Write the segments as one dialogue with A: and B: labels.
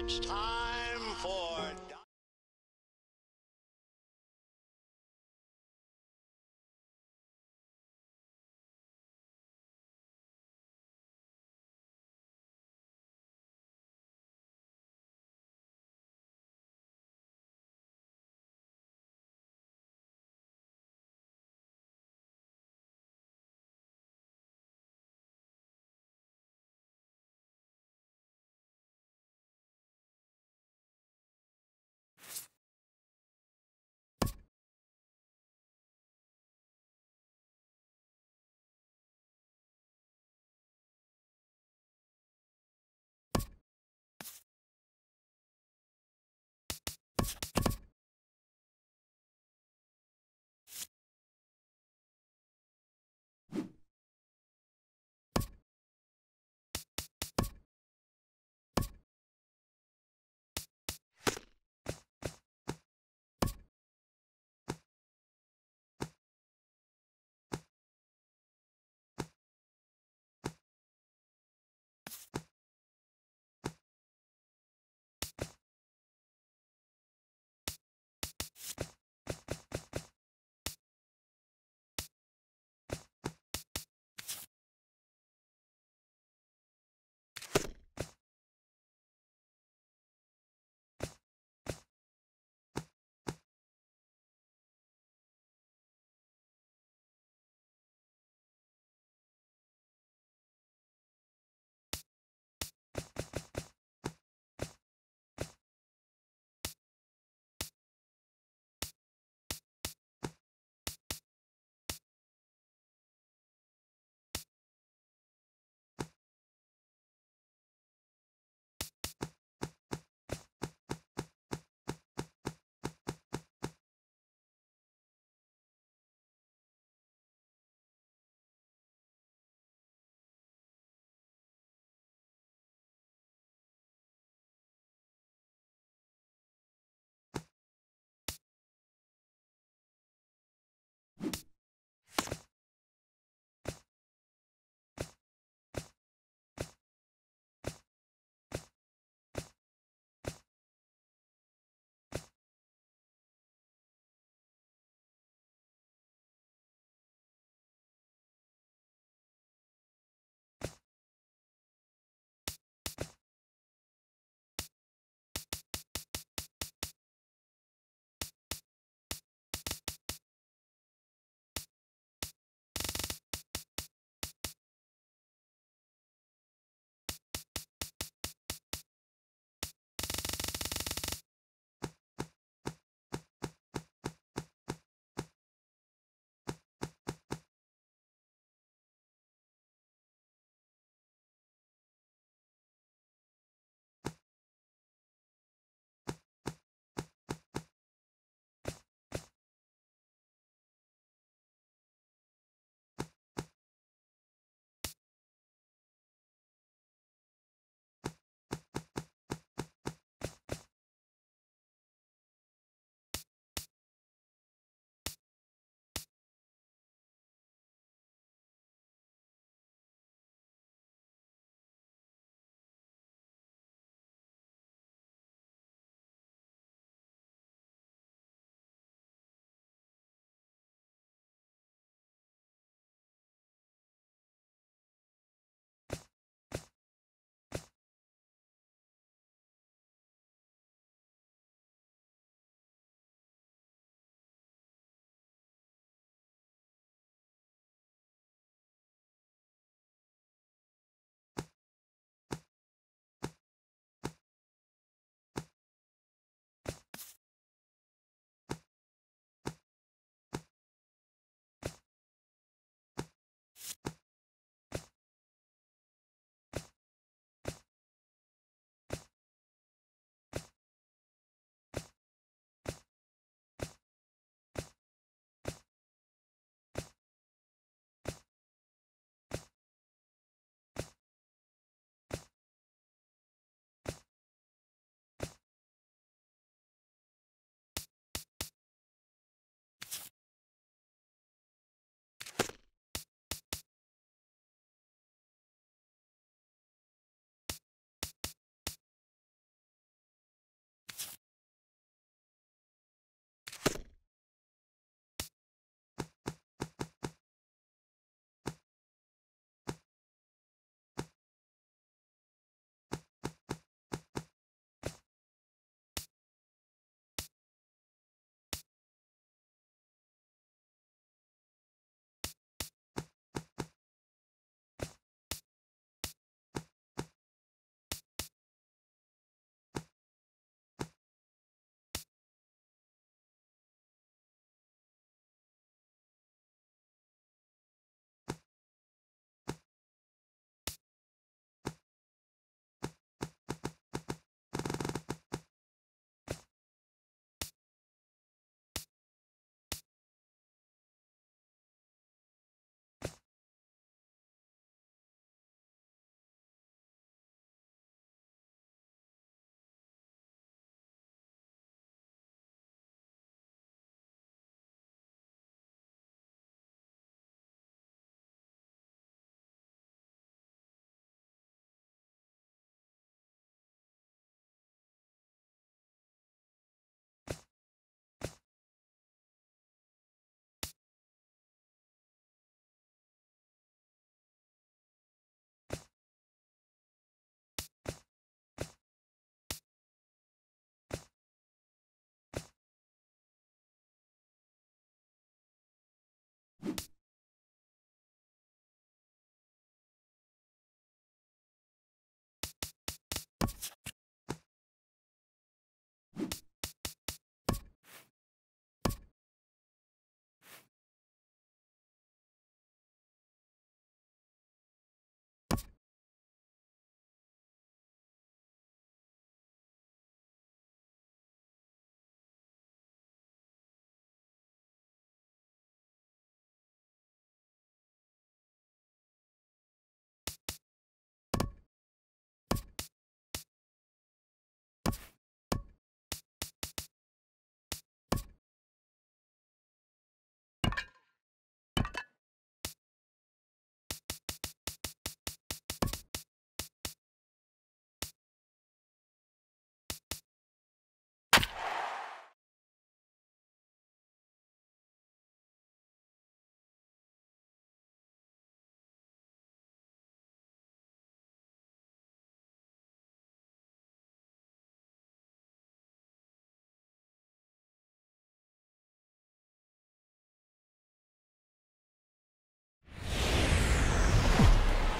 A: It's time for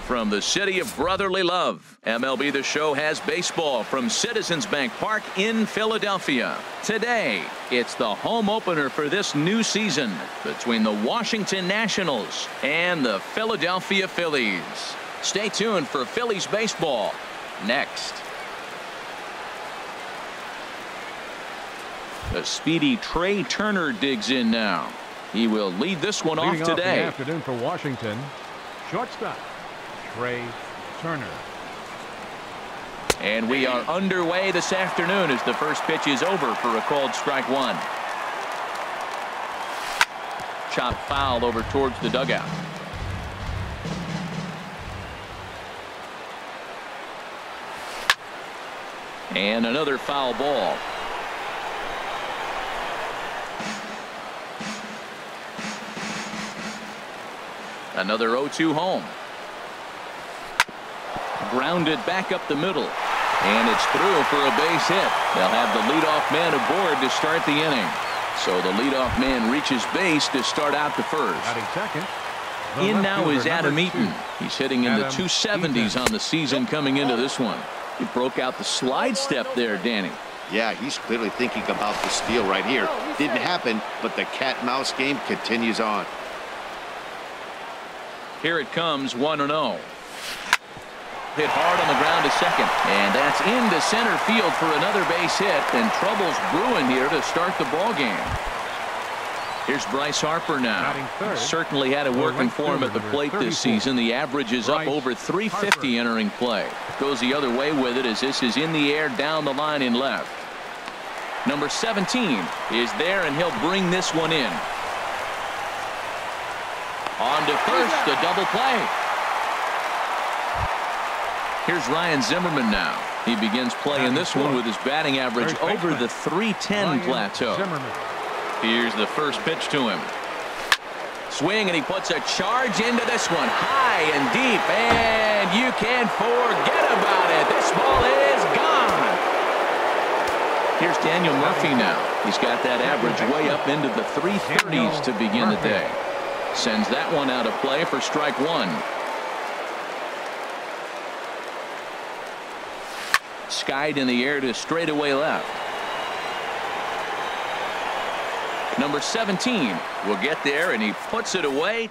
B: from the city of brotherly love. MLB The Show has baseball from Citizens Bank Park in Philadelphia. Today, it's the home opener for this new season between the Washington Nationals and the Philadelphia Phillies. Stay tuned for Phillies baseball next. The speedy Trey Turner digs in now. He will lead this one off today.
C: Leading off the afternoon for Washington, shortstop Trey Turner.
B: And we are underway this afternoon as the first pitch is over for a called strike one. Chopped foul over towards the dugout. And another foul ball. Another 0-2 home. Grounded back up the middle. And it's through for a base hit. They'll have the leadoff man aboard to start the inning. So the leadoff man reaches base to start out the first.
C: Second,
B: in now is Adam Eaton. He's hitting in the 270s on the season coming into this one. He broke out the slide step there, Danny.
A: Yeah, he's clearly thinking about the steal right here. Didn't happen, but the cat-mouse game continues on.
B: Here it comes, 1-0. Hit hard on the ground to second, and that's into center field for another base hit, and trouble's brewing here to start the ball game. Here's Bryce Harper now. Certainly had it working for him at the plate this season. The average is up over 350 entering play. Goes the other way with it as this is in the air down the line in left. Number 17 is there, and he'll bring this one in. On to first, a double play. Here's Ryan Zimmerman now. He begins playing this one with his batting average over the 310 plateau. Here's the first pitch to him. Swing, and he puts a charge into this one. High and deep, and you can't forget about it. This ball is gone. Here's Daniel Murphy now. He's got that average way up into the 330s to begin the day. Sends that one out of play for strike one. Skied in the air to straightaway left. Number 17 will get there, and he puts it away.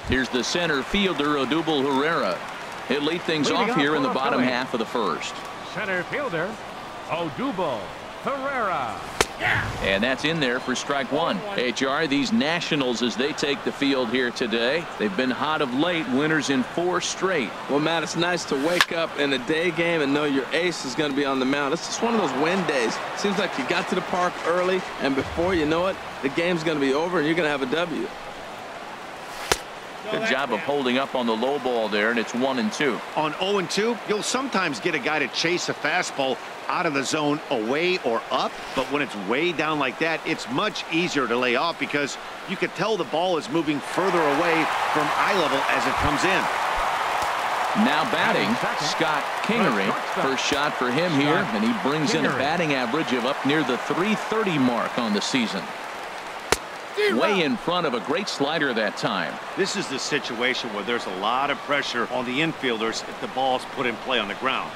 B: Here's the center fielder, Odubel Herrera. He'll lead things off here in the bottom half of the first.
C: Center fielder, Odubel Herrera.
B: And that's in there for strike one. HR, these Nationals, as they take the field here today, they've been hot of late, winners in 4 straight.
D: Well, Matt, it's nice to wake up in a day game and know your ace is going to be on the mound. It's just one of those win days. Seems like you got to the park early, and before you know it, the game's going to be over and you're going to have a W.
B: Good job of holding up on the low ball there, and it's 1-2.
A: On 0-2, you'll sometimes get a guy to chase a fastball out of the zone away or up, but when it's way down like that, it's much easier to lay off because you can tell the ball is moving further away from eye level as it comes in.
B: Now batting, Scott Kingery. First shot for him here, and he brings in a batting average of up near the 330 mark on the season. Way in front of a great slider that time.
A: This is the situation where there's a lot of pressure on the infielders if the ball's put in play on the ground.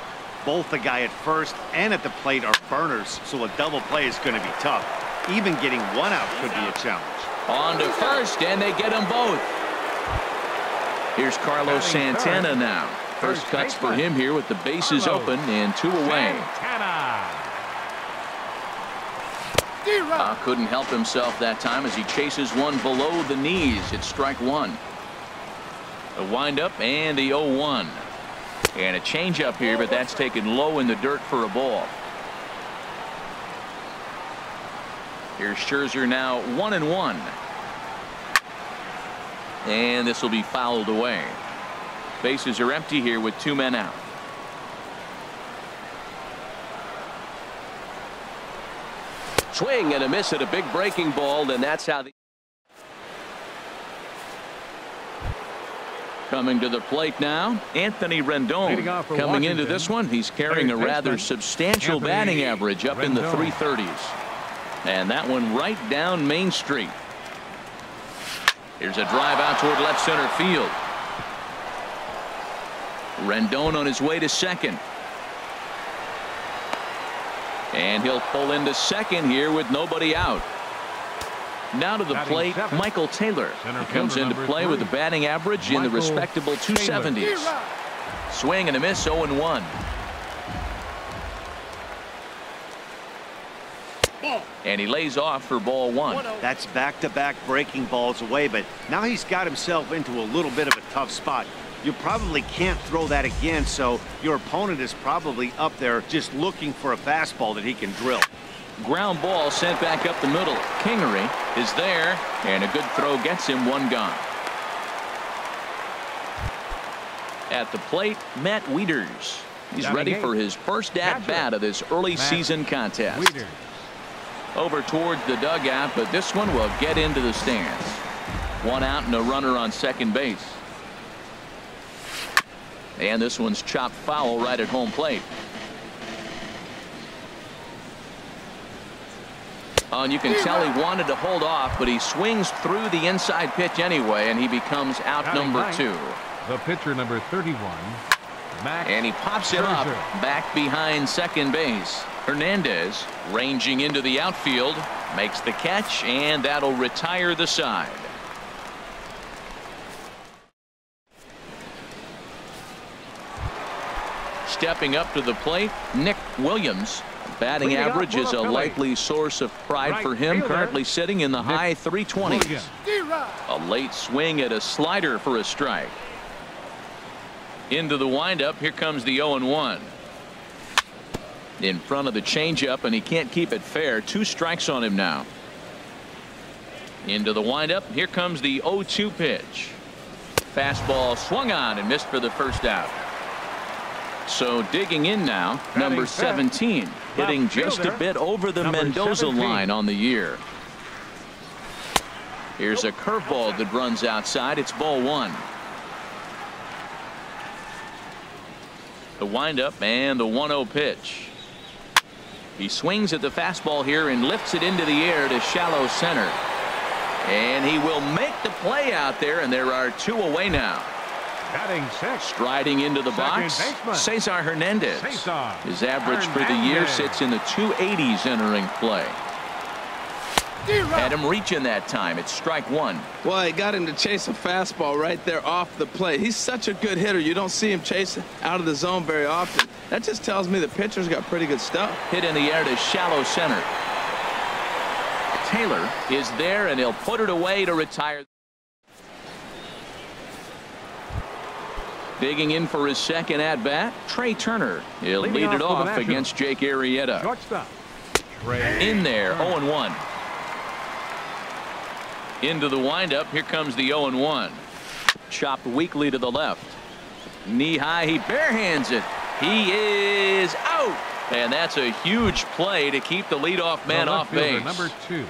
A: Both the guy at first and at the plate are burners, so a double play is going to be tough. Even getting one out could be a challenge.
B: On to first, and they get them both. Here's Carlos Santana now. First cuts for him here with the bases open and 2 away. Couldn't help himself that time as he chases one below the knees. It's strike one. A windup and the 0-1. And a changeup here, but that's taken low in the dirt for a ball. Here's Scherzer now 1-1. And this will be fouled away. Bases are empty here with 2 men out. Swing and a miss at a big breaking ball, and that's how the coming to the plate now, Anthony Rendon. Coming into this one, he's carrying a rather substantial batting average up in the 330s. And that one right down Main Street. Here's a drive out toward left center field. Rendon on his way to second. And he'll pull into second here with nobody out. Now to the plate, Michael Taylor. He comes into play with a batting average in the respectable 270s. Swing and a miss, 0-1. And he lays off for ball 1.
A: That's back-to-back breaking balls away, but now he's got himself into a little bit of a tough spot. You probably can't throw that again, so your opponent is probably up there just looking for a fastball that he can drill.
B: Ground ball sent back up the middle. Kingery is there, and a good throw gets him 1 gone. At the plate, Matt Wieters. He's ready for his first at-bat of this early season contest. Over towards the dugout, but this one will get into the stands. 1 out and a runner on second base. And this one's chopped foul right at home plate. Oh, and you can tell he wanted to hold off, but he swings through the inside pitch anyway, and he becomes out number 2.
C: The pitcher, number 31, Max
B: and he pops it up back behind second base. Hernandez ranging into the outfield, makes the catch, and that'll retire the side. Stepping up to the plate, Nick Williams. Batting average is a likely source of pride for him, currently sitting in the high 320s. A late swing at a slider for a strike. Into the windup, here comes the 0-1. In front of the changeup, and he can't keep it fair. 2 strikes on him now. Into the windup, here comes the 0-2 pitch. Fastball swung on and missed for the first out. So digging in now, number 17, hitting just a bit over the Mendoza line on the year. Here's a curveball that runs outside. It's ball 1. The windup and the 1-0 pitch. He swings at the fastball here and lifts it into the air to shallow center. And he will make the play out there, and there are 2 away now.
C: Batting 6.
B: Striding into the box, Cesar Hernandez. His average for the year sits in the 280s entering play. Had him reaching that time. It's strike 1.
D: Well, he got him to chase a fastball right there off the plate. He's such a good hitter. You don't see him chase out of the zone very often. That just tells me the pitcher's got pretty good stuff.
B: Hit in the air to shallow center. Taylor is there, and he'll put it away to retire. Digging in for his second at-bat, Trey Turner. He'll lead it off against Jake Arrieta.
C: Shortstop.
B: In there, 0-1. Into the windup, here comes the 0-1. Chopped weakly to the left. Knee high, he barehands it. He is out. And that's a huge play to keep the leadoff man off base.
C: Number 2,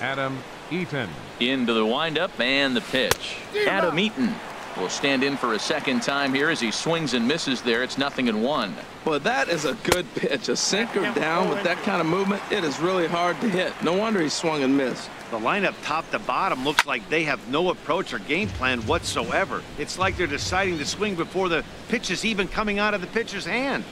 C: Adam Eaton.
B: Into the windup and the pitch. Adam Eaton will stand in for a second time here as he swings and misses there. It's 0-1.
D: Well, that is a good pitch. A sinker down with that kind of movement. It is really hard to hit. No wonder he swung and missed.
A: The lineup top to bottom looks like they have no approach or game plan whatsoever. It's like they're deciding to swing before the pitch is even coming out of the pitcher's hand.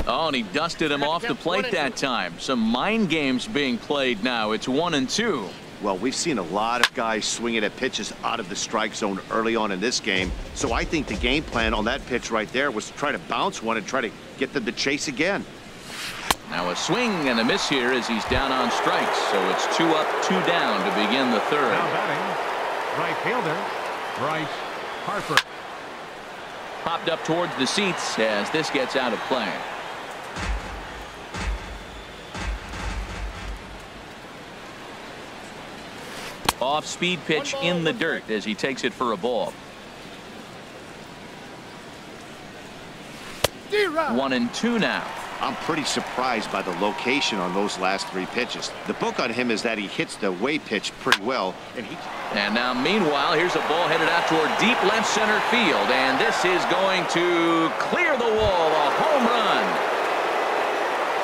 B: Oh, and he dusted him off the plate that time. Some mind games being played now. It's 1-2.
A: Well, we've seen a lot of guys swinging at pitches out of the strike zone early on in this game. So I think the game plan on that pitch right there was to try to bounce one and try to get them to chase again.
B: Now a swing and a miss here as he's down on strikes. So it's 2 up, 2 down to begin the third.
C: Now batting, right fielder, Bryce Harper.
B: Popped up towards the seats as this gets out of play. Off-speed pitch in the dirt as he takes it for a ball. 1-2 now.
A: I'm pretty surprised by the location on those last 3 pitches. The book on him is that he hits the way pitch pretty well.
B: And now meanwhile, here's a ball headed out toward deep left center field. And this is going to clear the wall. A home run.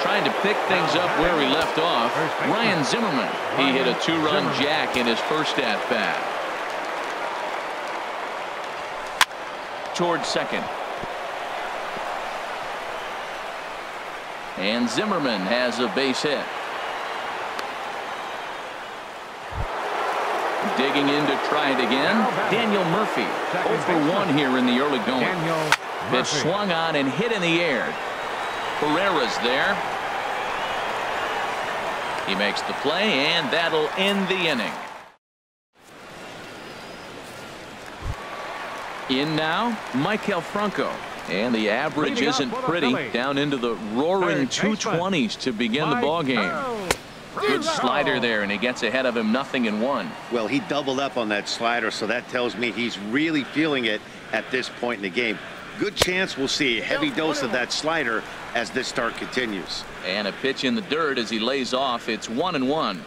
B: Trying to pick things up where we left off. Ryan Zimmerman. He hit a 2-run jack in his first at-bat. towards second. And Zimmerman has a base hit. Digging in to try it again. Daniel Murphy 0 for 1 here in the early going. Pitch swung on and hit in the air. Herrera's there. He makes the play, and that'll end the inning. In now, Maikel Franco. And the average isn't pretty, down into the roaring 220s to begin the ball game. Good slider there, and he gets ahead of him, 0-1.
A: Well, he doubled up on that slider, so that tells me he's really feeling it at this point in the game. Good chance we'll see a heavy dose of that slider as this start continues.
B: And a pitch in the dirt as he lays off. It's 1-1.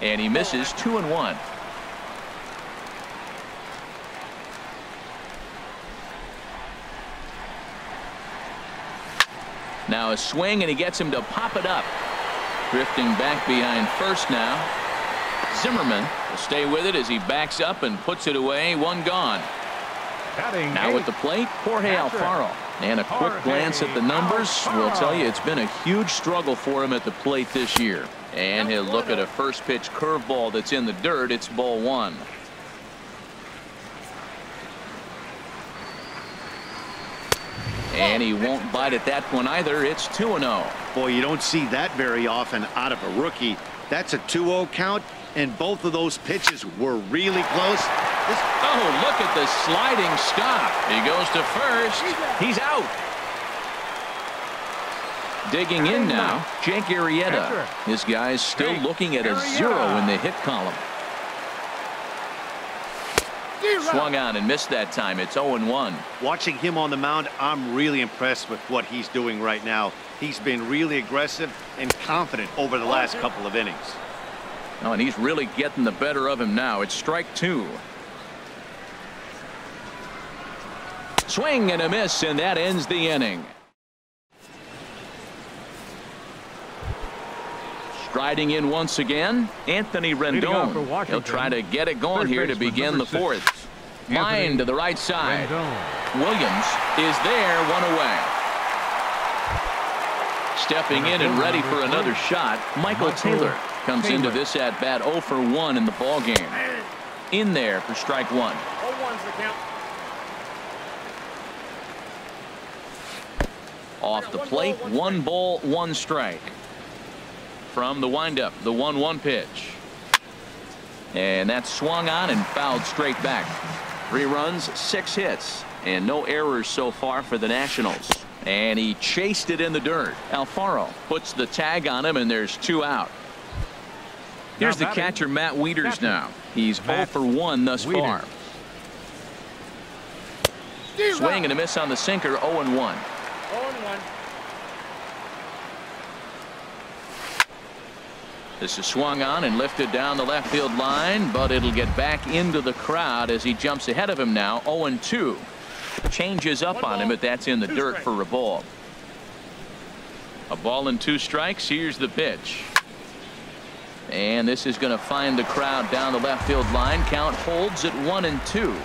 B: And he misses 2-1. Now a swing, and he gets him to pop it up. Drifting back behind first now. Zimmerman will stay with it as he backs up and puts it away. One gone. Now at the plate, Jorge Alfaro. And a quick glance at the numbers will tell you it's been a huge struggle for him at the plate this year. And he'll look at a first pitch curveball that's in the dirt. It's ball 1. And he won't bite at that one either. It's 2-0.
A: Boy, you don't see that very often out of a rookie. That's a 2-0 count, and both of those pitches were really close.
B: Oh, look at the sliding stop. He goes to first. He's out. Digging in now, Jake Arrieta. This guy's still looking at a 0 in the hit column. Swung on and missed that time. It's 0-1.
A: Watching him on the mound, I'm really impressed with what he's doing right now. He's been really aggressive and confident over the last couple of innings.
B: Oh, and he's really getting the better of him now. It's strike 2. Swing and a miss, and that ends the inning. Striding in once again, Anthony Rendon. He'll try to get it going here to begin the 4th. Line to the right side. Williams is there, 1 away. Stepping in and ready for another shot, Michael Taylor comes into this at bat 0 for 1 in the ball game. In there for strike 1.
E: 0-1's the count.
B: Off the plate, 1 ball, 1 strike. From the windup, the 1-1 pitch. And that's swung on and fouled straight back. 3 runs, 6 hits, and no errors so far for the Nationals. And he chased it in the dirt. Alfaro puts the tag on him, and there's 2 out. Here's the catcher, Matt Wieters now. He's 0 for 1 thus far. Swing and a miss on the sinker, 0-1.
E: 0-1.
B: This is swung on and lifted down the left field line, but it'll get back into the crowd as he jumps ahead of him now. 0-2. Changes up on him, but that's in the dirt for a ball. A ball and 2 strikes. Here's the pitch. And this is going to find the crowd down the left field line. Count holds at 1-2.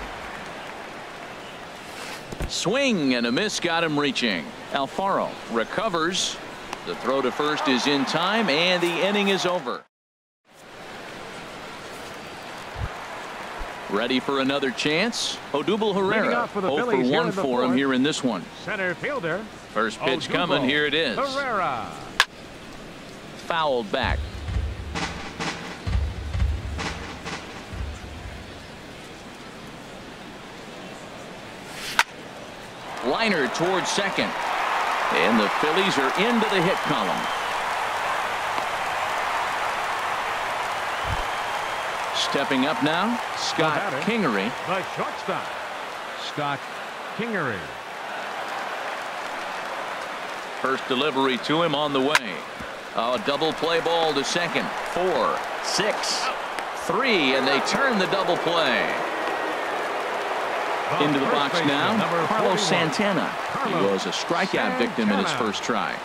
B: Swing and a miss, got him reaching. Alfaro recovers. The throw to first is in time, and the inning is over. Ready for another chance? Odubel Herrera 0 for 1 for him here in this one.
C: Center fielder.
B: First pitch coming. Here it is.
C: Herrera.
B: Fouled back. Liner towards second. And the Phillies are into the hit column. Stepping up now, Scott Kingery.
C: The shortstop, Scott Kingery.
B: First delivery to him on the way. A double play ball to second. 4, 6, 3, and they turn the double play. Into the box now, Carlos Santana. He was a strikeout victim in his first try.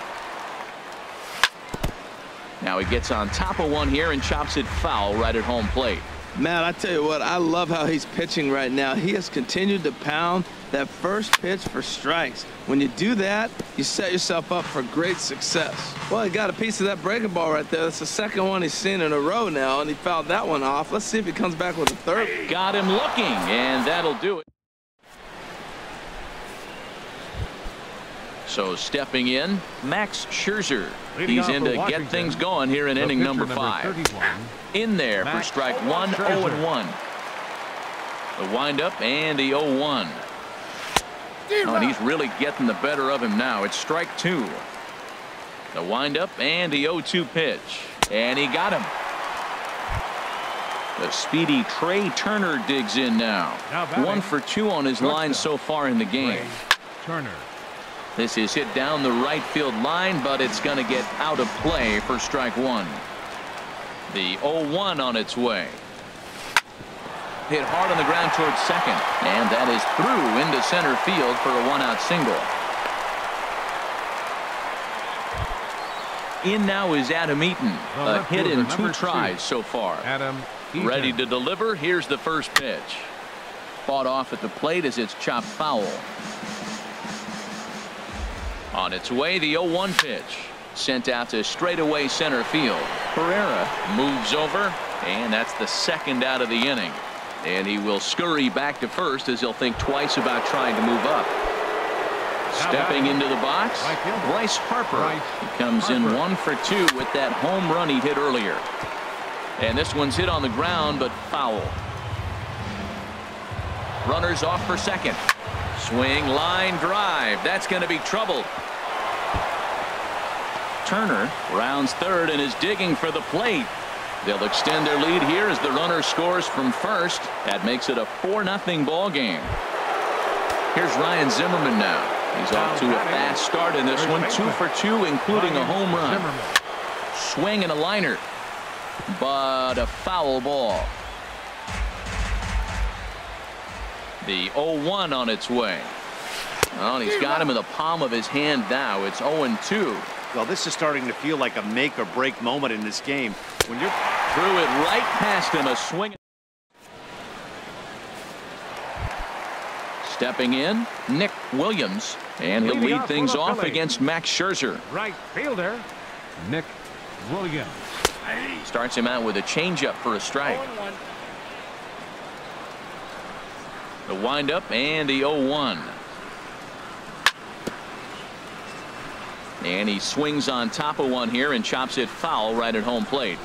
B: Now he gets on top of one here and chops it foul right at home plate.
D: Man, I tell you what, I love how he's pitching right now. He has continued to pound that first pitch for strikes. When you do that, you set yourself up for great success. Well, he got a piece of that breaking ball right there. That's the second one he's seen in a row now, and he fouled that one off. Let's see if he comes back with a third.
B: Got him looking, and that'll do it. So stepping in, Max Scherzer. He's in to get things going here in inning number 5. In there for strike 1, 0-1. The windup and the 0-1. Oh, and he's really getting the better of him now. It's strike 2. The windup and the 0-2 pitch. And he got him. The speedy Trey Turner digs in now. 1 for 2 on his line so far in the game.
C: Turner.
B: This is hit down the right field line, but it's going to get out of play for strike 1. The 0-1 on its way. Hit hard on the ground towards second, and that is through into center field for a 1-out single. In now is Adam Eaton. A hit in 2 tries so far.
C: Adam Eaton.
B: Ready to deliver. Here's the first pitch. Fought off at the plate as it's chopped foul. On its way, the 0-1 pitch. Sent out to straightaway center field. Pereira moves over, and that's the second out of the inning. And he will scurry back to first as he'll think twice about trying to move up. Stepping into the box, Bryce Harper. He comes in 1 for 2 with that home run he hit earlier. And this one's hit on the ground, but foul. Runners off for second. Swing, line drive. That's going to be trouble. Turner rounds third and is digging for the plate. They'll extend their lead here as the runner scores from first. That makes it a 4-0 ball game. Here's Ryan Zimmerman now. He's off to a fast start in this one. 2 for 2, including a home run. Swing and a liner, but a foul ball. The 0-1 on its way. Well, he's got him in the palm of his hand now. It's 0-2.
A: Well, this is starting to feel like a make or break moment in this game. When you're
B: threw it right past him, a swing. Stepping in, Nick Williams, and he'll lead things off against Max Scherzer.
C: Right fielder, Nick Williams.
B: Starts him out with a changeup for a strike. The windup and the 0-1. And he swings on top of one here and chops it foul right at home plate.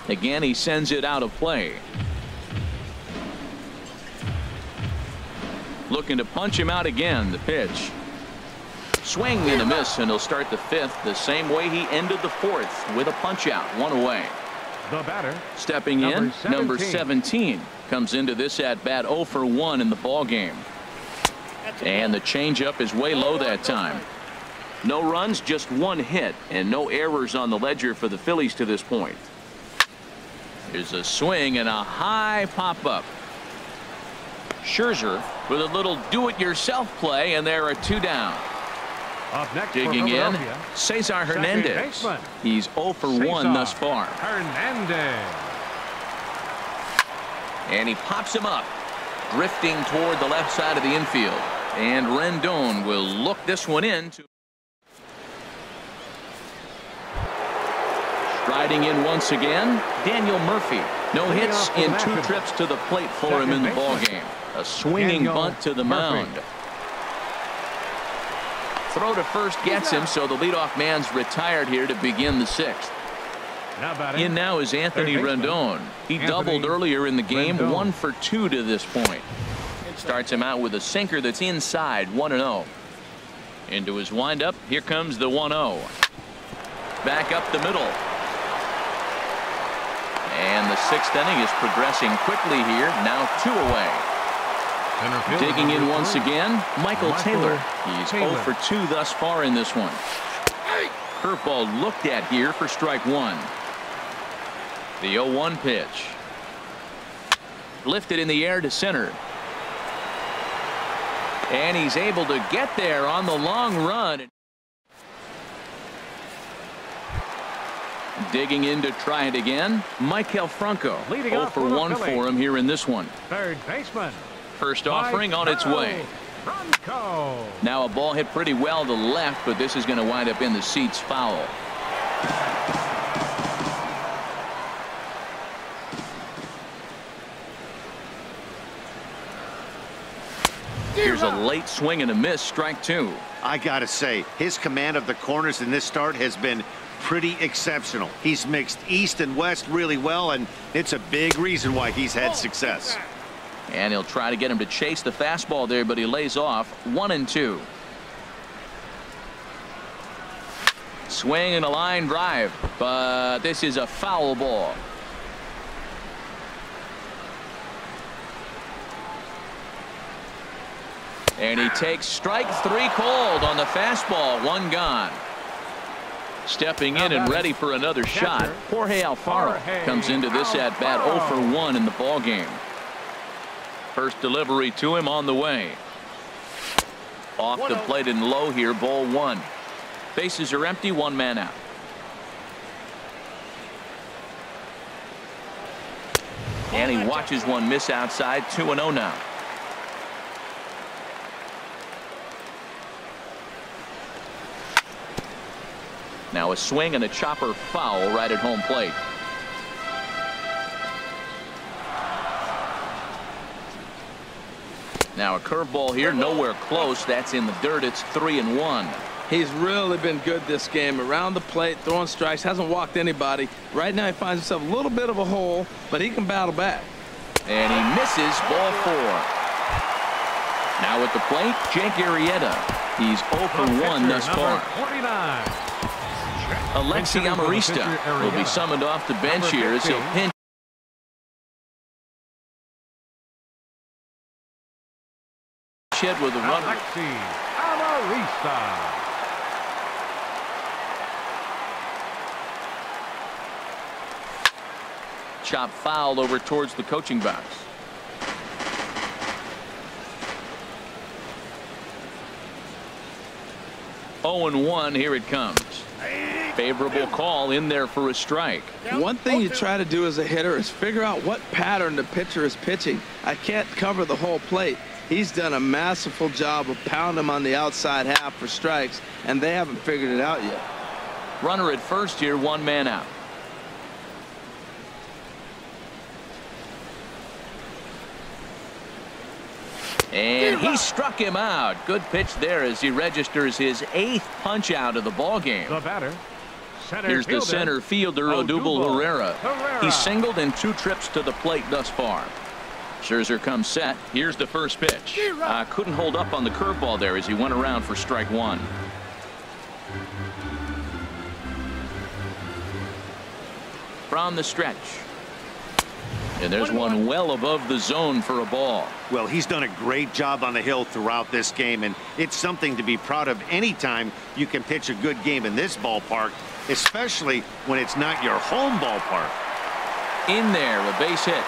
B: Again, he sends it out of play. Looking to punch him out again. The pitch. Swing and a miss, and he'll start the 5th the same way he ended the 4th with a punch out. 1 away.
C: The batter.
B: Stepping in, number 17 comes into this at bat 0 for 1 in the ball game. And the changeup is way low that time. No runs, just 1 hit, and no errors on the ledger for the Phillies to this point. Here's a swing and a high pop-up. Scherzer with a little do-it-yourself play, and there are 2 down.
C: Up next,
B: digging in, Cesar Hernandez. He's 0 for 1 thus far.
C: Hernandez.
B: And he pops him up, drifting toward the left side of the infield. And Rendon will look this one in. Striding in once again, Daniel Murphy. No hits in 2 trips to the plate for him in the ballgame. A swinging bunt to the mound. Throw to first gets him, so the leadoff man's retired here to begin the 6th. In now is Anthony Rendon. He doubled earlier in the game, 1 for 2 to this point. Starts him out with a sinker that's inside, 1-0. Into his windup, here comes the 1-0. Back up the middle. And the 6th inning is progressing quickly here, now 2 away. Digging in once again, Michael Taylor. He's 0 for 2 thus far in this one. Curveball looked at here for strike 1. The 0-1 pitch. Lifted in the air to center. And he's able to get there on the long run. Digging in to try it again, Maikel Franco.
C: Leading
B: 0
C: off
B: for
C: for the
B: 1
C: Phillies.
B: for him here in this one.
C: Third baseman.
B: First offering on its way.
C: Franco.
B: Now a ball hit pretty well to left, but this is going to wind up in the seats foul. Here's a late swing and a miss, strike 2.
A: I gotta say, his command of the corners in this start has been pretty exceptional. He's mixed east and west really well, and it's a big reason why he's had success.
B: And he'll try to get him to chase the fastball there, but he lays off 1-2. Swing and a line drive, but this is a foul ball. And he takes strike 3 called on the fastball. 1 gone. Stepping in and ready for another shot, Jorge Alfaro comes into this at bat 0 for 1 in the ball game. First delivery to him on the way. Off the plate and low here, ball 1. Bases are empty, 1 man out. And he watches one miss outside, 2-0 now. Now a swing and a chopper foul right at home plate. Now a curveball here, nowhere close. That's in the dirt. It's 3-1.
D: He's really been good this game. Around the plate, throwing strikes, hasn't walked anybody. Right now he finds himself a little bit of a hole, but he can battle back.
B: And he misses, ball 4. Now at the plate, Jake Arrieta. He's 0 for 1 thus far.
C: 49.
B: Alexi Amarista will be summoned off the bench here as he'll pinch hit with a runner.
C: Alexi Amarista.
B: Chop fouled over towards the coaching box. Oh and 1, here it comes. Favorable call in there for a strike.
D: One thing you try to do as a hitter is figure out what pattern the pitcher is pitching. I can't cover the whole plate. He's done a masterful job of pounding him on the outside half for strikes, and they haven't figured it out yet.
B: Runner at first here, 1 man out. And he struck him out. Good pitch there as he registers his 8th punch out of the ball game.
C: The batter.
B: Here's the center fielder, Odubel Herrera. He's singled in 2 trips to the plate thus far. Scherzer comes set. Here's the first pitch. Couldn't hold up on the curveball there as he went around for strike 1. From the stretch. And there's one well above the zone for a ball.
A: Well, he's done a great job on the hill throughout this game, and it's something to be proud of anytime you can pitch a good game in this ballpark, especially when it's not your home ballpark.
B: In there, a base hit.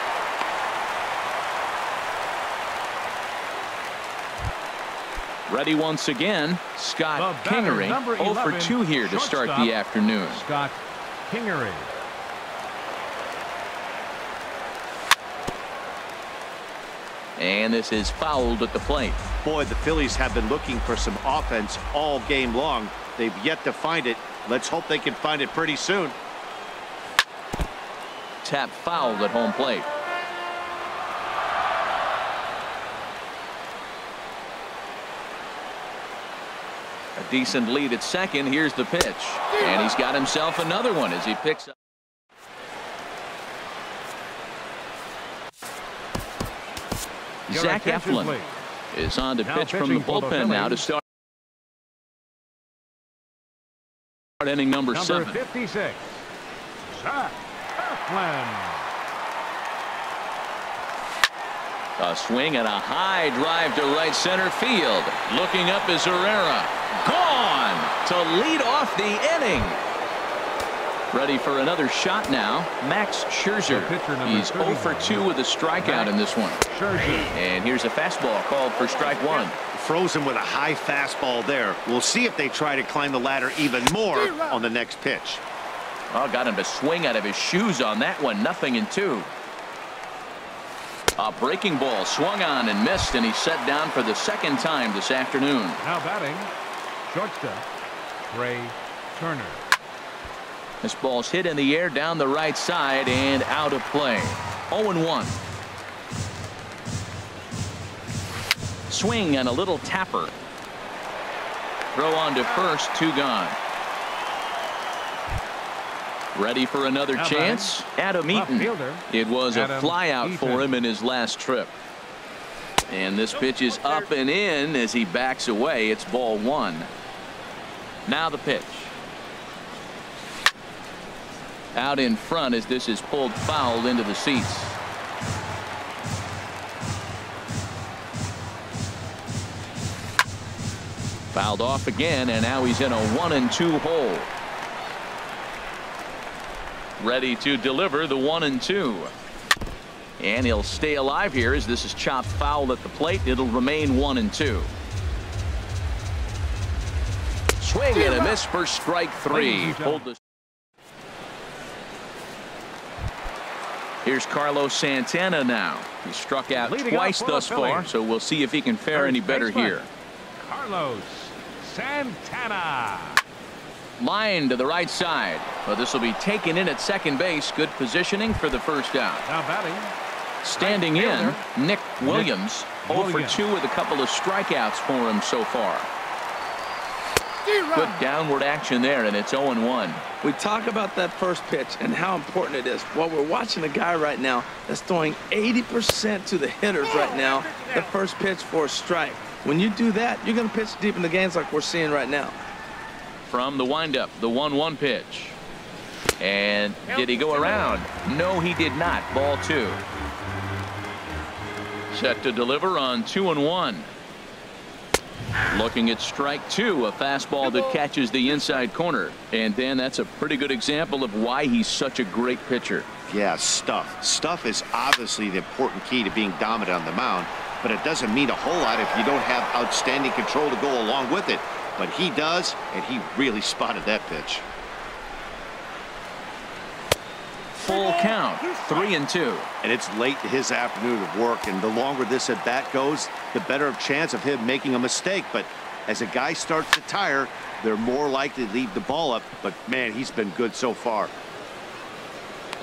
B: Ready once again, Scott Kingery. 0 for 2 here to start the afternoon.
C: Scott Kingery.
B: And this is fouled at the plate.
A: Boy, the Phillies have been looking for some offense all game long. They've yet to find it. Let's hope they can find it pretty soon.
B: Tap fouled at home plate. A decent lead at second. Here's the pitch. And he's got himself another one as he picks up. Zach Eflin is on to pitch from the bullpen now to start inning number 7.
C: 56. Zach Eflin.
B: A swing and a high drive to right center field. Looking up is Herrera. Gone to lead off the inning. Ready for another shot now, Max Scherzer. He's 0 for 2 with a strikeout in this one. And here's a fastball called for strike 1.
A: Frozen with a high fastball there. We'll see if they try to climb the ladder even more on the next pitch.
B: Oh, got him to swing out of his shoes on that one. 0-2. A breaking ball swung on and missed, and he's set down for the second time this afternoon.
C: Now batting, shortstop, Trey Turner.
B: This ball's hit in the air down the right side and out of play. 0-1. Swing and a little tapper. Throw on to first, 2 gone. Ready for another chance? Adam Eaton. It was a flyout for him in his last trip. And this pitch is up and in as he backs away. It's ball 1. Now the pitch. Out in front as this is pulled foul into the seats. Fouled off again, and now he's in a 1-2 hole. Ready to deliver the 1-2. And he'll stay alive here as this is chopped foul at the plate. It'll remain 1-2. Swing and a miss for strike 3. Hold the. Here's Carlos Santana now. He struck out twice thus far, so we'll see if he can fare any better here.
C: Carlos Santana.
B: Line to the right side. Well, this will be taken in at second base. Good positioning for the first out.
C: Now batting.
B: Standing in, Nick Williams. 0 for 2 with a couple of strikeouts for him so far. Good downward action there, and it's 0-1.
D: We talk about that first pitch and how important it is. Well, we're watching a guy right now that's throwing 80% to the hitters right now. The first pitch for a strike. When you do that, you're going to pitch deep in the games like we're seeing right now.
B: From the windup, the 1-1 pitch. And did he go around? No, he did not. Ball 2. Set to deliver on 2-1. Looking at strike 2, a fastball that catches the inside corner. And Dan, that's a pretty good example of why he's such a great pitcher.
A: Yeah, stuff. Stuff is obviously the important key to being dominant on the mound, but it doesn't mean a whole lot if you don't have outstanding control to go along with it. But he does, and he really spotted that pitch.
B: Full count, 3-2.
A: And it's late in his afternoon of work, and the longer this at bat goes, the better chance of him making a mistake. But as a guy starts to tire, they're more likely to leave the ball up. But man, he's been good so far.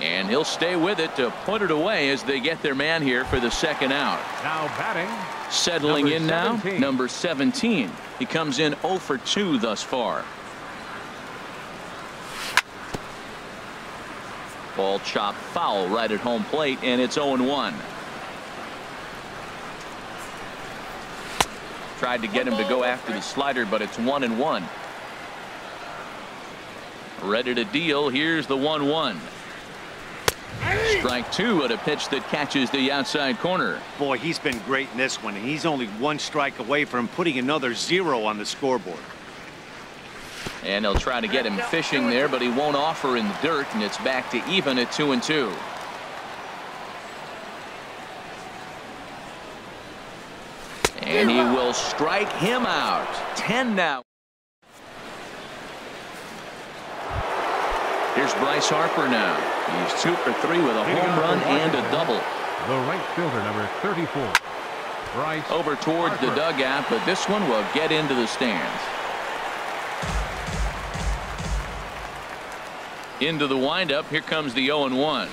B: And he'll stay with it to put it away as they get their man here for the second out.
C: Now batting.
B: Settling in now,
C: 17.
B: number 17. He comes in 0 for 2 thus far. Ball chopped foul right at home plate, and it's 0-1. Tried to get him to go after the slider, but it's 1-1. Ready to deal. Here's the 1-1. Strike 2 at a pitch that catches the outside corner.
A: Boy, he's been great in this one, and he's only 1 strike away from putting another 0 on the scoreboard.
B: And they'll try to get him fishing there, but he won't offer in the dirt, and it's back to even at 2-2. And he will strike him out. 10 now. Here's Bryce Harper now. He's 2 for 3 with a home run and a double.
C: The right fielder, number 34. Bryce
B: over towards
C: Harper.
B: the dugout, but this one will get into the stands. Into the windup. Here comes the 0-1.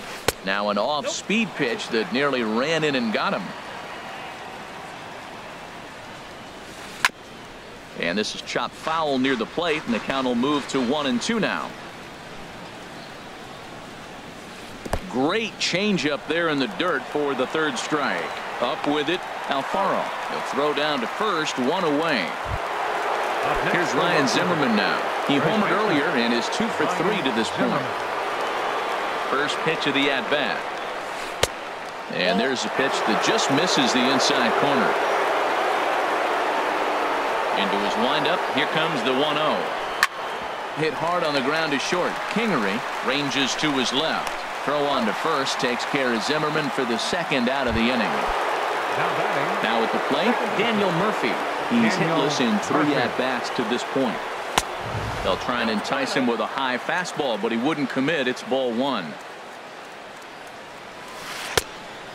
B: Now an off-speed pitch that nearly ran in and got him. And this is chopped foul near the plate, and the count will move to 1-2 now. Great changeup there in the dirt for the third strike. Up with it, Alfaro. He'll throw down to first, 1 away. Here's Ryan Zimmerman now. He homered earlier and is 2 for 3 to this point. First pitch of the at-bat. And there's a pitch that just misses the inside corner. Into his windup. Here comes the 1-0. Hit hard on the ground to short. Kingery ranges to his left. Throw on to first takes care of Zimmerman for the second out of the inning. Now at the plate, Daniel Murphy. He's hitless in 3 at-bats to this point. They'll try and entice him with a high fastball, but he wouldn't commit. It's ball one.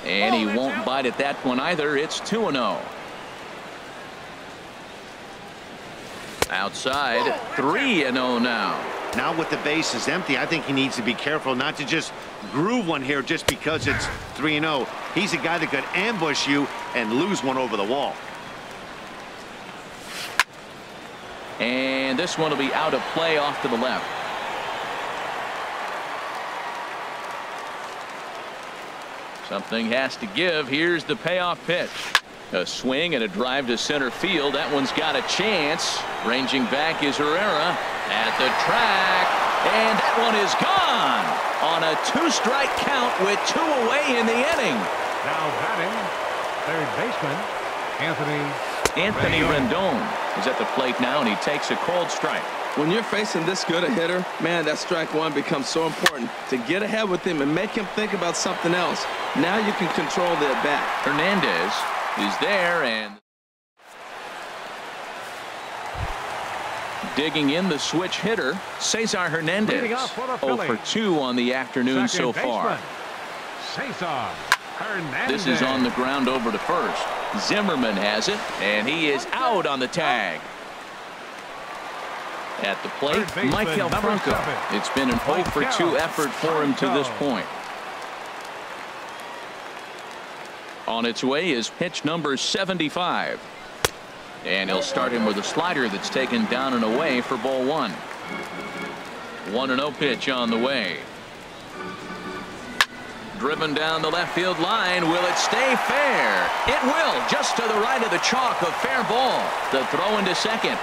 B: And he won't bite at that one either. It's 2-0. Outside, 3-0 now.
A: Now with the bases empty, I think he needs to be careful not to just groove one here just because it's 3-0. He's a guy that could ambush you and lose one over the wall.
B: And this one will be out of play off to the left. Something has to give. Here's the payoff pitch. A swing and a drive to center field. That one's got a chance. Ranging back is Herrera at the track. And that one is gone on a 2-strike count with 2 away in the inning.
C: Now batting, third baseman,
B: Anthony Rendon is at the plate now, and he takes a called strike.
D: When you're facing this good a hitter, man, that strike one becomes so important to get ahead with him and make him think about something else. Now you can control the at bat.
B: Hernandez is there, and digging in the switch hitter, Cesar Hernandez. 0 for 2 on the afternoon so far.
C: Cesar Hernandez.
B: This is on the ground over to first. Zimmerman has it, and he is out on the tag. At the plate, Michael Franco. It's been an 0 for 2 effort for him to this point. On its way is pitch number 75. And he'll start him with a slider that's taken down and away for ball one. 1-0 pitch on the way. Driven down the left field line. Will it stay fair? It will. Just to the right of the chalk, a fair ball. The throw into second.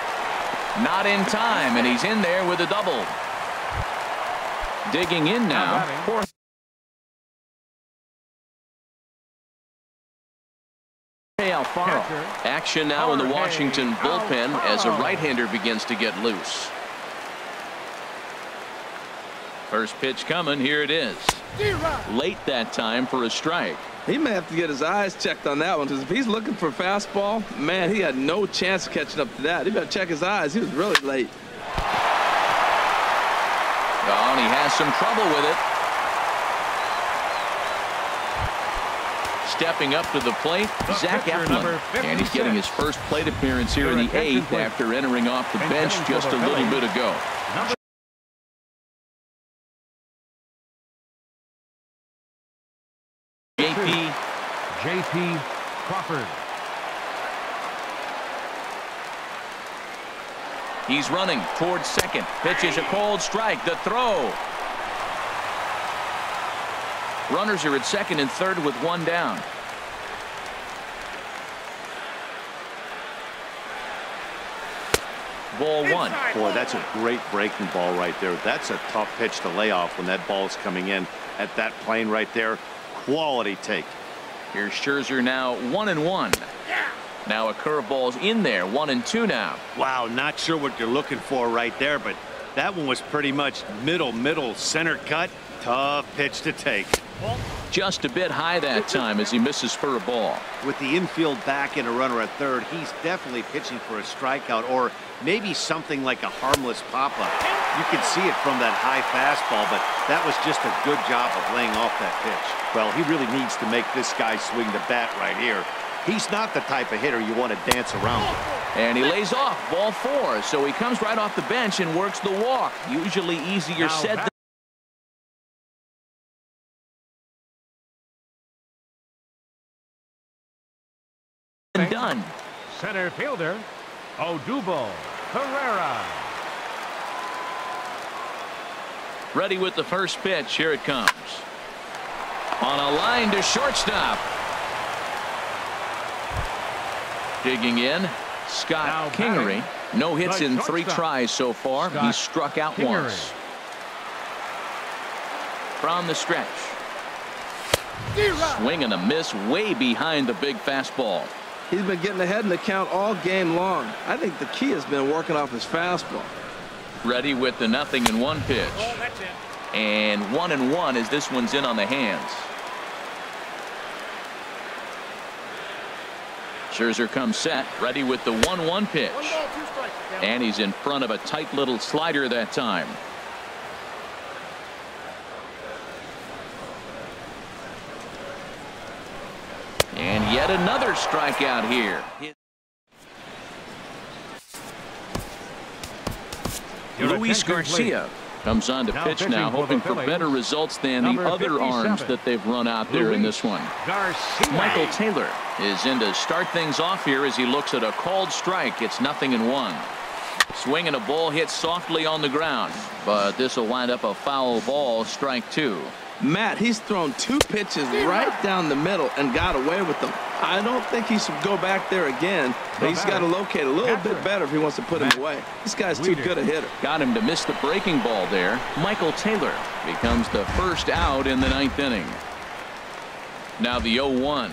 B: Not in time, and he's in there with a double. Digging in now. Alfaro. Action now in the Washington bullpen as a right-hander begins to get loose. First pitch coming. Here it is. Late that time for a strike.
D: He may have to get his eyes checked on that one, because if he's looking for a fastball, man, he had no chance of catching up to that. He better check his eyes. He was really late.
B: Oh, and he has some trouble with it. Stepping up to the plate, Zach Eflin. And he's getting his first plate appearance here in the 8th after entering off the bench just a little bit ago.
C: J.P. Crawford.
B: He's running towards second. Pitch is a called strike. The throw. Runners are at second and third with one down. Ball one.
A: Boy, that's a great breaking ball right there. That's a tough pitch to lay off when that ball is coming in at that plane right there. Quality take.
B: Here's Scherzer now 1-1. Now a curveball's in there. 1-2 now.
A: Wow, not sure what you're looking for right there, but that one was pretty much middle center cut. Tough pitch to take.
B: Just a bit high that time as he misses for a ball.
A: With the infield back and a runner at third, he's definitely pitching for a strikeout or maybe something like a harmless pop-up. You can see it from that high fastball, but that was just a good job of laying off that pitch. Well, he really needs to make this guy swing the bat right here. He's not the type of hitter you want to dance around with.
B: And he lays off ball 4, so he comes right off the bench and works the walk. Usually easier said than done.
C: Center fielder, Odubel Herrera.
B: Ready with the first pitch. Here it comes. On a line to shortstop. Digging in, Scott Kingery. No hits in 3 tries so far. He struck out once. From the stretch. Swing and a miss way behind the big fastball.
D: He's been getting ahead in the count all game long. I think the key has been working off his fastball.
B: Ready with the 0-1 pitch. And 1-1 as this one's in on the hands. Scherzer comes set, ready with the 1-1 pitch. And he's in front of a tight little slider that time. And yet another strikeout here. Luis Garcia comes on to pitch now, hoping for better results than the other arms that they've run out there in this one. Michael Taylor is in to start things off here as he looks at a called strike. It's 0-1. Swing and a ball hit softly on the ground, but this will wind up a foul ball, strike 2.
D: Matt, he's thrown 2 pitches right down the middle and got away with them. I don't think he should go back there again. He's got to locate a little bit better if he wants to put him away. This guy's too good a hitter.
B: Got him to miss the breaking ball there. Michael Taylor becomes the first out in the 9th inning. Now the 0-1.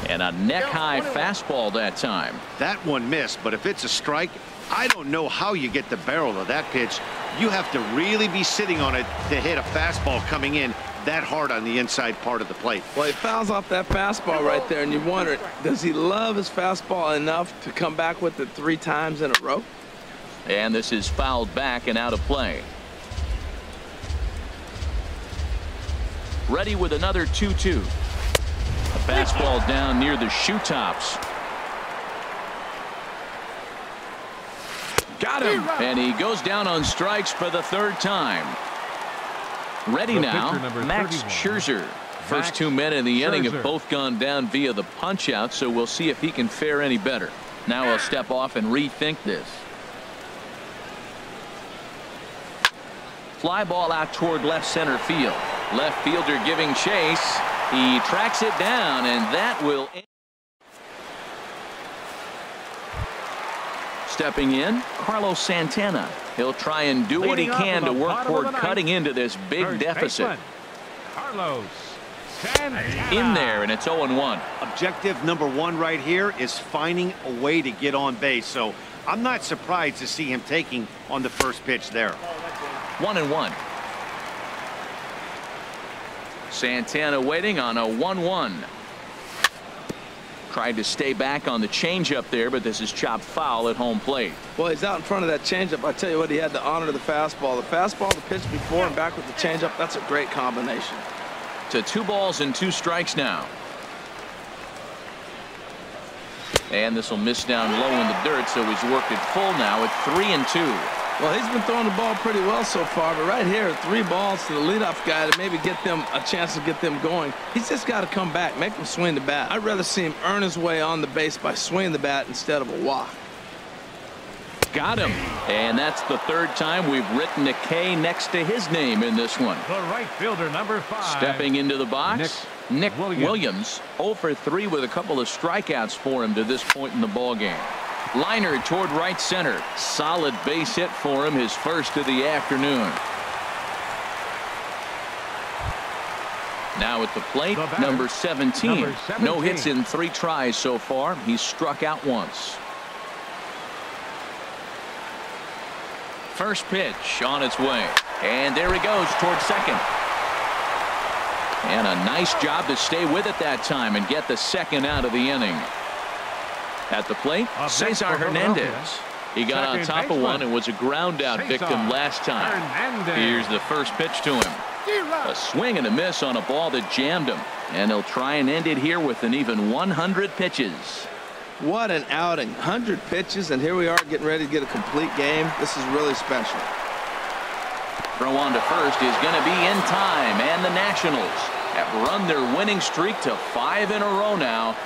B: And a neck-high fastball that time.
A: That one missed, but if it's a strike, I don't know how you get the barrel of that pitch. You have to really be sitting on it to hit a fastball coming in that hard on the inside part of the plate.
D: Well, he fouls off that fastball right there, and you wonder, does he love his fastball enough to come back with it 3 times in a row?
B: And this is fouled back and out of play. Ready with another 2-2. A fastball down near the shoe tops. Got him. And he goes down on strikes for the 3rd time. Ready now, Max Scherzer. First 2 men in the inning have both gone down via the punch out, so we'll see if he can fare any better. Now he'll step off and rethink this. Fly ball out toward left center field. Left fielder giving chase. He tracks it down, and that will end. Stepping in, Carlos Santana. He'll try and do what he can to work toward cutting into this big deficit.
C: Carlos Santana.
B: In there, and it's 0-1.
A: Objective number 1 right here is finding a way to get on base. So I'm not surprised to see him taking on the first pitch there.
B: 1-1. Santana waiting on a 1-1. Tried to stay back on the changeup there, but this is chopped foul at home plate.
D: Well, he's out in front of that changeup. I tell you what, he had to honor the fastball. The fastball, the pitch before, and back with the changeup. That's a great combination.
B: To 2 balls and 2 strikes now. And this will miss down low in the dirt, so he's worked it full now at 3-2.
D: Well, he's been throwing the ball pretty well so far, but right here, 3 balls to the leadoff guy to maybe get them a chance to get them going. He's just got to come back, make them swing the bat. I'd rather see him earn his way on the base by swinging the bat instead of a walk.
B: Got him. And that's the 3rd time we've written a K next to his name in this one.
C: The right fielder, number 5.
B: Stepping into the box, Nick Williams. 0 for 3 with a couple of strikeouts for him to this point in the ballgame. Liner toward right center. Solid base hit for him, his first of the afternoon. Now at the plate, number 17. No hits in 3 tries so far. He's struck out once. First pitch on its way. And there he goes toward second. And a nice job to stay with it that time and get the 2nd out of the inning. At the plate, Cesar Hernandez. He got on top of one and was a ground out victim last time. Here's the first pitch to him. A swing and a miss on a ball that jammed him. And he'll try and end it here with an even 100 pitches.
D: What an outing. 100 pitches, and here we are getting ready to get a complete game. This is really special.
B: Throw on to first is going to be in time, and the Nationals have run their winning streak to 5 in a row now.